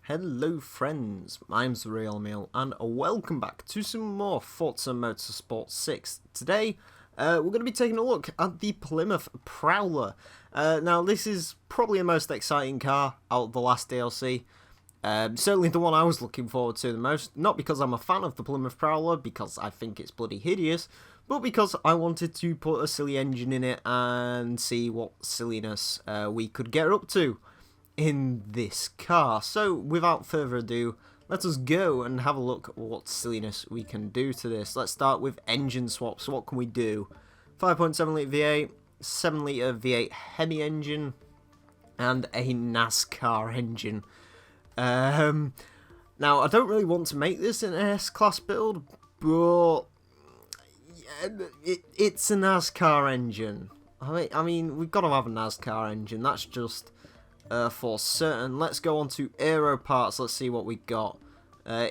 Hello friends, I'm the real Emile and welcome back to some more Forza Motorsport 6. Today we're going to be taking a look at the Plymouth Prowler. Now this is probably the most exciting car out of the last DLC. Certainly the one I was looking forward to the most, not because I'm a fan of the Plymouth Prowler, because I think it's bloody hideous, but because I wanted to put a silly engine in it and see what silliness we could get up to in this car. So without further ado, let us go and have a look at what silliness we can do to this. Let's start with engine swaps. So what can we do? 5.7 litre V8, 7 litre V8 Hemi engine, and a NASCAR engine. Now I don't really want to make this an S-Class build, but it's a NASCAR engine. I mean, we've got to have a NASCAR engine. That's just for certain. Let's go on to aero parts. Let's see what we got.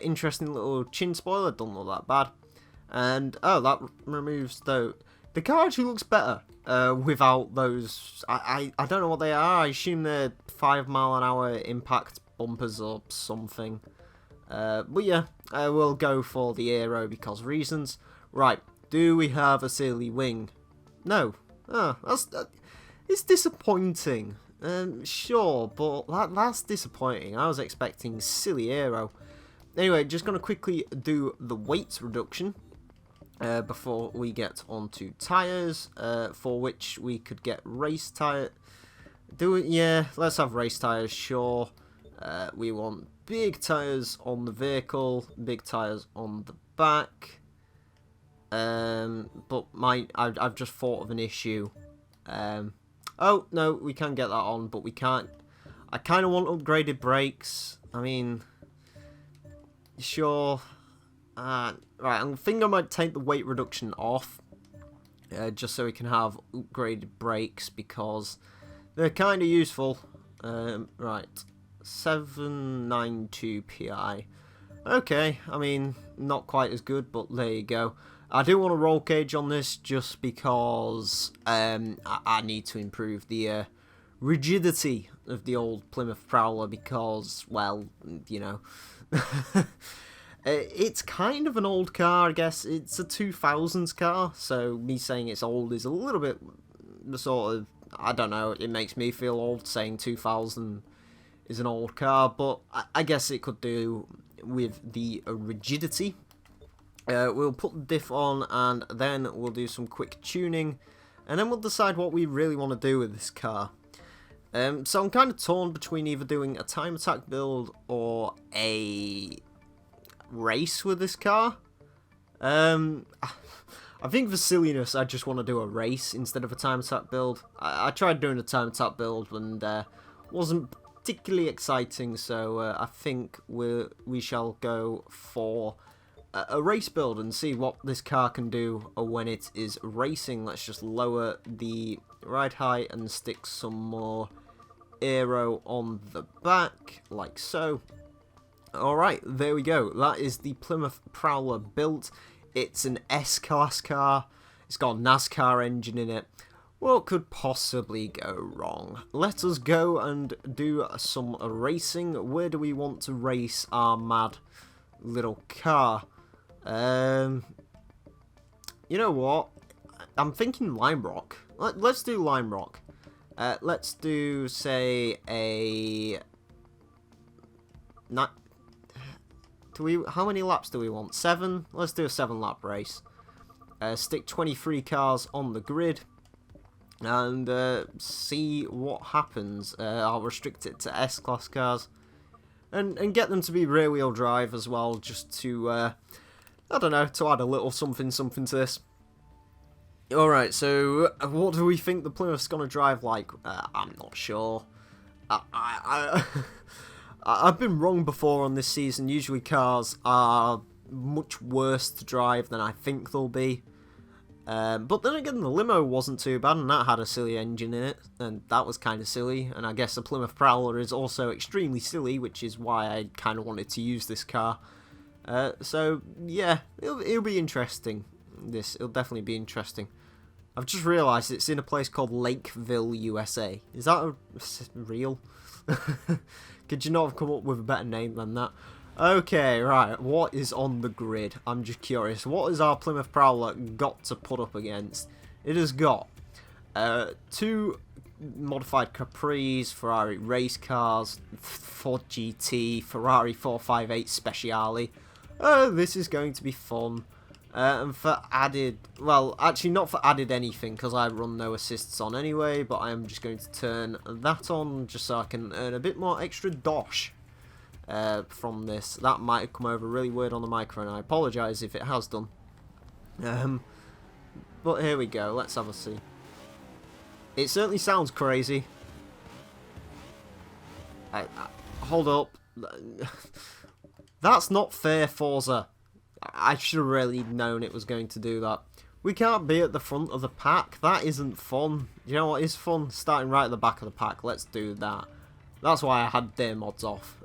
Interesting little chin spoiler, don't look that bad. And oh, that removes the car actually looks better without those. I don't know what they are. I assume they're 5 mile an hour impact bumpers or something. But yeah, we'll go for the aero because reasons. Right, do we have a silly wing? No. Oh, it's disappointing. Sure, but that's disappointing. I was expecting silly aero. Anyway, just going to quickly do the weight reduction before we get onto tyres, for which we could get race tyre. Yeah, let's have race tyres, sure. We want big tyres on the vehicle, big tyres on the back. But I've just thought of an issue. Oh, no, we can get that on, but we can't. I kind of want upgraded brakes. I mean, sure. Right, I think I might take the weight reduction off. Just so we can have upgraded brakes, because they're kind of useful. Right, 792 PI. Okay, I mean, not quite as good, but there you go. I do want a roll cage on this just because I need to improve the rigidity of the old Plymouth Prowler because, well, you know, it's kind of an old car, I guess. It's a 2000s car, so me saying it's old is a little bit sort of, I don't know, it makes me feel old saying 2000 is an old car, but I guess it could do with the rigidity. We'll put the diff on and then we'll do some quick tuning and then we'll decide what we really want to do with this car. So I'm kind of torn between either doing a time attack build or a race with this car. I think for silliness I just want to do a race instead of a time attack build. I tried doing a time attack build and wasn't particularly exciting, so I think we shall go for a race build and see what this car can do when it is racing. Let's just lower the ride height and stick some more aero on the back, like so. Alright, there we go. That is the Plymouth Prowler built. It's an S-Class car. It's got a NASCAR engine in it. What could possibly go wrong? Let us go and do some racing. Where do we want to race our mad little car? You know what? I'm thinking Lime Rock. Let's do Lime Rock. Let's do, say, a... Not... How many laps do we want? 7? Let's do a 7-lap race. Stick 23 cars on the grid. And see what happens. I'll restrict it to S-Class cars. And get them to be rear-wheel drive as well, just to... I don't know, to add a little something to this. Alright, so what do we think the Plymouth's going to drive like? I'm not sure. I've been wrong before on this season. Usually cars are much worse to drive than I think they'll be. But then again, the limo wasn't too bad, and that had a silly engine in it, and that was kind of silly. And I guess the Plymouth Prowler is also extremely silly, which is why I kind of wanted to use this car. So yeah, it'll be interesting. It'll definitely be interesting. I've just realised it's in a place called Lakeville, USA. Is that real? Could you not have come up with a better name than that? Okay, right, what is on the grid? I'm just curious. What has our Plymouth Prowler got to put up against? It has got 2 modified Capris, Ferrari race cars, Ford GT, Ferrari 458 Speciale. This is going to be fun. And for added, well, actually not for added anything, because I run no assists on anyway, but I am just going to turn that on just so I can earn a bit more extra dosh from this. That might have come over really weird on the microphone, I apologise if it has done. But here we go, let's have a see. It certainly sounds crazy. Hold up. That's not fair, Forza. I should have really known it was going to do that. We can't be at the front of the pack. That isn't fun. You know what is fun? Starting right at the back of the pack. Let's do that. That's why I had their mods off.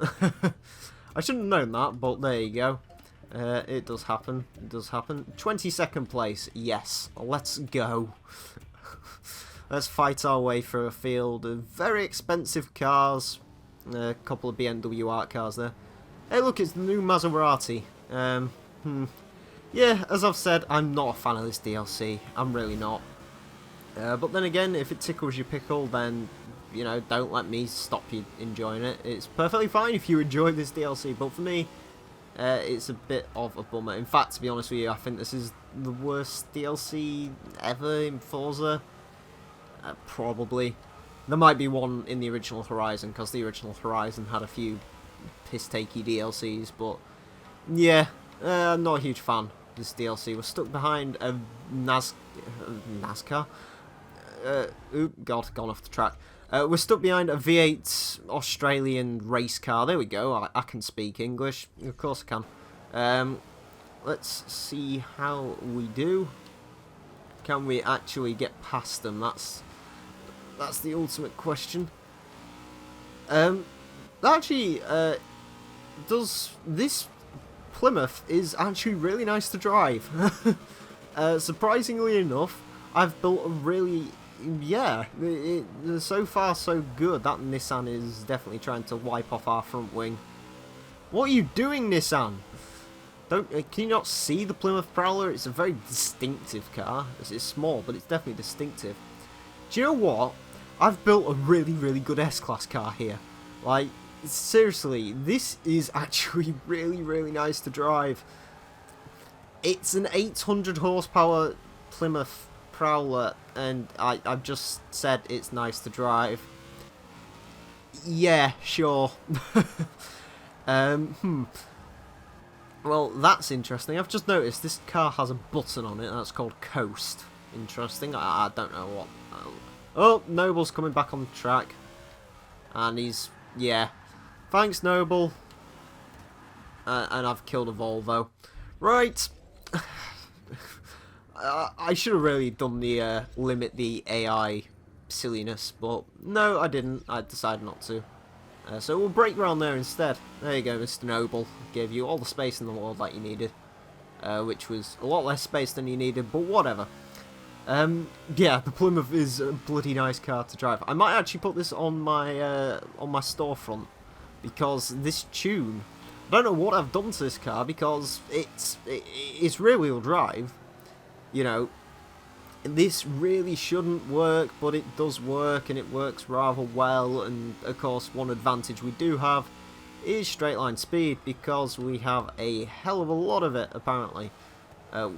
I shouldn't have known that, but there you go. It does happen. It does happen. 22nd place. Yes. Let's go. Let's fight our way through a field of very expensive cars. A couple of BMW art cars there. Hey, look, it's the new Maserati. Yeah, as I've said, I'm not a fan of this DLC. I'm really not. But then again, if it tickles your pickle, then, you know, don't let me stop you enjoying it. It's perfectly fine if you enjoy this DLC, but for me, it's a bit of a bummer. In fact, to be honest with you, I think this is the worst DLC ever in Forza. Probably. There might be one in the original Horizon, because the original Horizon had a few piss-takey DLCs, but yeah, I'm not a huge fan of this DLC. We're stuck behind a NASCAR. Oop, God, gone off the track. We're stuck behind a V8 Australian race car. There we go. I can speak English. Of course I can. Let's see how we do. Can we actually get past them? That's the ultimate question. Actually, does this Plymouth is actually really nice to drive. Surprisingly enough, I've built a really, yeah, so far so good. That Nissan is definitely trying to wipe off our front wing. What are you doing, Nissan? Can you not see the Plymouth Prowler? It's a very distinctive car. It's small, but it's definitely distinctive. Do you know what? I've built a really, really good S-Class car here. Like, seriously, this is actually really, really nice to drive. It's an 800 horsepower Plymouth Prowler, and I've just said it's nice to drive. Yeah, sure. Well, that's interesting. I've just noticed this car has a button on it that's called Coast. Interesting. I don't know what. Oh, Noble's coming back on the track. And he's, yeah. Thanks, Noble. And I've killed a Volvo. Right. I should have really done the limit the AI silliness, but no, I didn't. I decided not to. So we'll break around there instead. There you go, Mr. Noble. Gave you all the space in the world that you needed. Which was a lot less space than you needed, but whatever. Yeah, the Plymouth is a bloody nice car to drive. I might actually put this on my storefront, because this tune, I don't know what I've done to this car, because it's rear-wheel drive. You know, this really shouldn't work, but it does work, and it works rather well. And of course, one advantage we do have is straight line speed, because we have a hell of a lot of it apparently,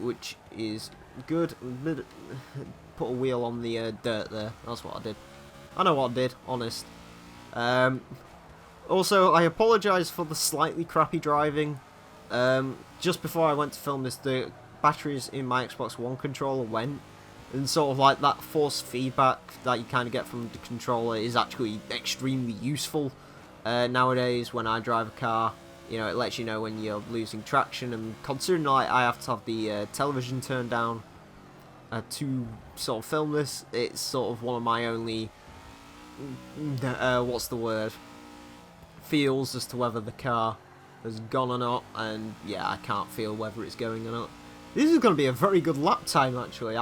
which is good. Put a wheel on the dirt there. That's what I did. I know what I did, honest. Also, I apologise for the slightly crappy driving. Just before I went to film this, the batteries in my Xbox One controller went, and sort of like that force feedback that you kind of get from the controller is actually extremely useful nowadays when I drive a car. You know, it lets you know when you're losing traction, and considering like I have to have the television turned down to sort of film this, it's sort of one of my only what's the word, feels as to whether the car has gone or not. And yeah, I can't feel whether it's going or not. This is going to be a very good lap time, actually.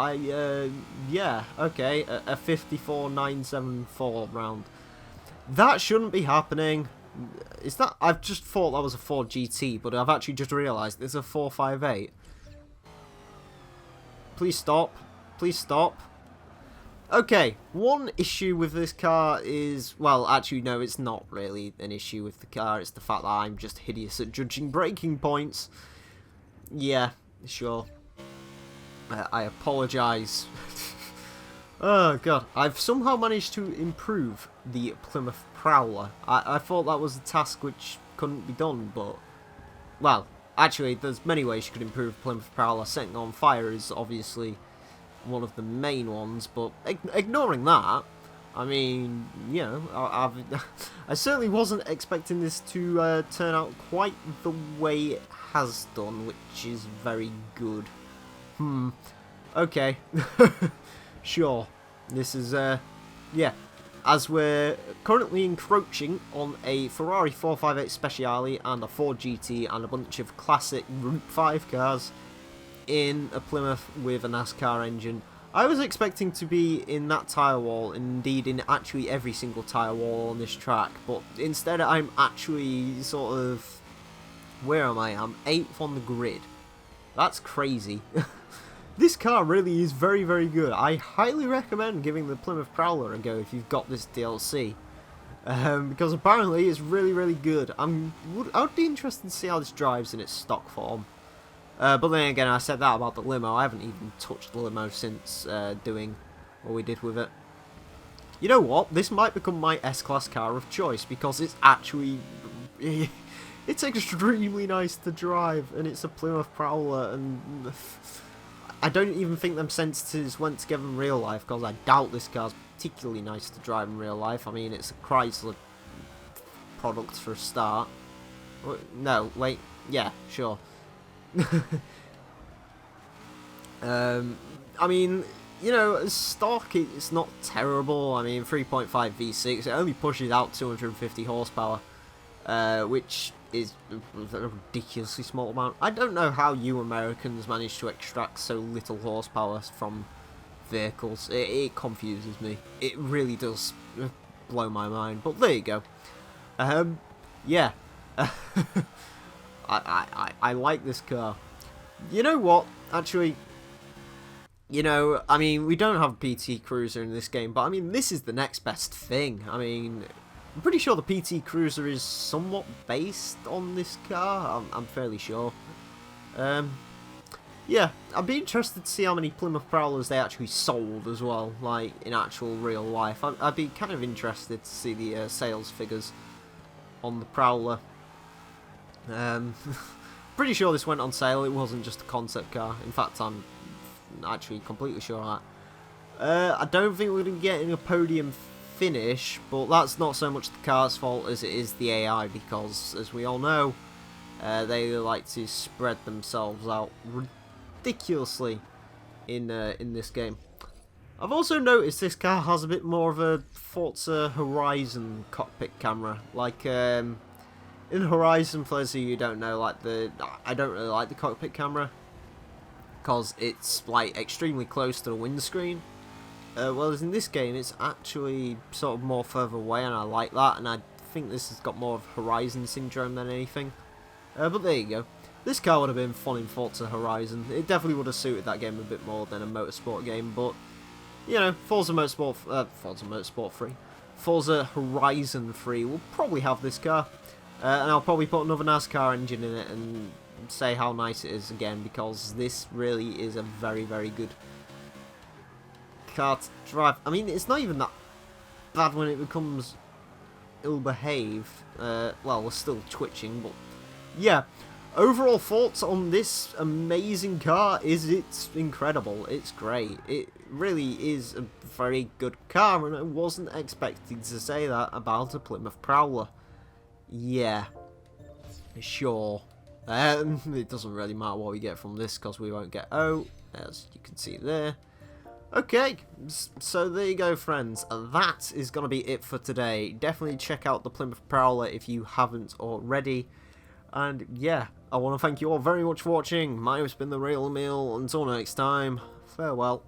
Yeah, okay, a 54.974 round. That shouldn't be happening. Is that? I've just thought that was a Ford GT, but I've actually just realised it's a 458. Please stop. Please stop. Okay, one issue with this car is... Well, actually, no, it's not really an issue with the car. It's the fact that I'm just hideous at judging braking points. Yeah, sure. I apologise. Oh, God. I've somehow managed to improve the Plymouth Prowler. I thought that was a task which couldn't be done, but... Well, actually, there's many ways you could improve Plymouth Prowler. Setting on fire is obviously one of the main ones, but ignoring that, I mean, you know, I certainly wasn't expecting this to turn out quite the way it has done, which is very good. Okay. Sure. This is, yeah. As we're currently encroaching on a Ferrari 458 Speciale and a Ford GT and a bunch of classic Route 5 cars in a Plymouth with a NASCAR engine. I was expecting to be in that tyre wall, indeed in actually every single tyre wall on this track, but instead I'm actually sort of... Where am I? I'm 8th on the grid. That's crazy. This car really is very, very good. I highly recommend giving the Plymouth Prowler a go if you've got this DLC. Because apparently it's really, really good. I would be interested to see how this drives in its stock form. But then again, I said that about the limo. I haven't even touched the limo since doing what we did with it. You know what? This might become my S-Class car of choice because it's actually... it's extremely nice to drive, and it's a Plymouth Prowler, and... I don't even think them sensitives went together in real life, because I doubt this car's particularly nice to drive in real life. I mean, it's a Chrysler product for a start. No, wait, yeah, sure. I mean, you know, stock, it's not terrible. I mean, 3.5 V6, it only pushes out 250 horsepower, which is a ridiculously small amount. I don't know how you Americans manage to extract so little horsepower from vehicles. It confuses me. It really does blow my mind. But there you go. Yeah. I like this car. You know what? Actually, you know, I mean, we don't have a PT Cruiser in this game, but I mean, this is the next best thing. I mean... I'm pretty sure the PT Cruiser is somewhat based on this car. I'm fairly sure. Yeah, I'd be interested to see how many Plymouth Prowlers they actually sold as well, like in actual real life. I'd be kind of interested to see the sales figures on the Prowler. Pretty sure this went on sale. It wasn't just a concept car. In fact, I'm actually completely sure of that. I don't think we're going to be getting a podium finish, but that's not so much the car's fault as it is the AI, because as we all know, they like to spread themselves out ridiculously in this game. I've also noticed this car has a bit more of a Forza Horizon cockpit camera, like in Horizon, for those of you who don't know, like I don't really like the cockpit camera because it's like extremely close to the windscreen. Whereas in this game, it's actually sort of more further away, and I like that, and I think this has got more of Horizon syndrome than anything. But there you go. This car would have been fun in Forza Horizon. It definitely would have suited that game a bit more than a motorsport game, but, you know, Forza Motorsport 3. Forza Horizon 3 will probably have this car, and I'll probably put another NASCAR engine in it and say how nice it is again, because this really is a very, very good car to drive. I mean, it's not even that bad when it becomes ill-behaved. Well, we're still twitching, but yeah. Overall thoughts on this amazing car is it's incredible. It's great. It really is a very good car, and I wasn't expecting to say that about a Plymouth Prowler. Yeah, sure. It doesn't really matter what we get from this, because we won't get O, as you can see there. Okay, so there you go, friends. That is going to be it for today. Definitely check out the Plymouth Prowler if you haven't already. And yeah, I want to thank you all very much for watching. My name's been the Real Emile. Until next time, farewell.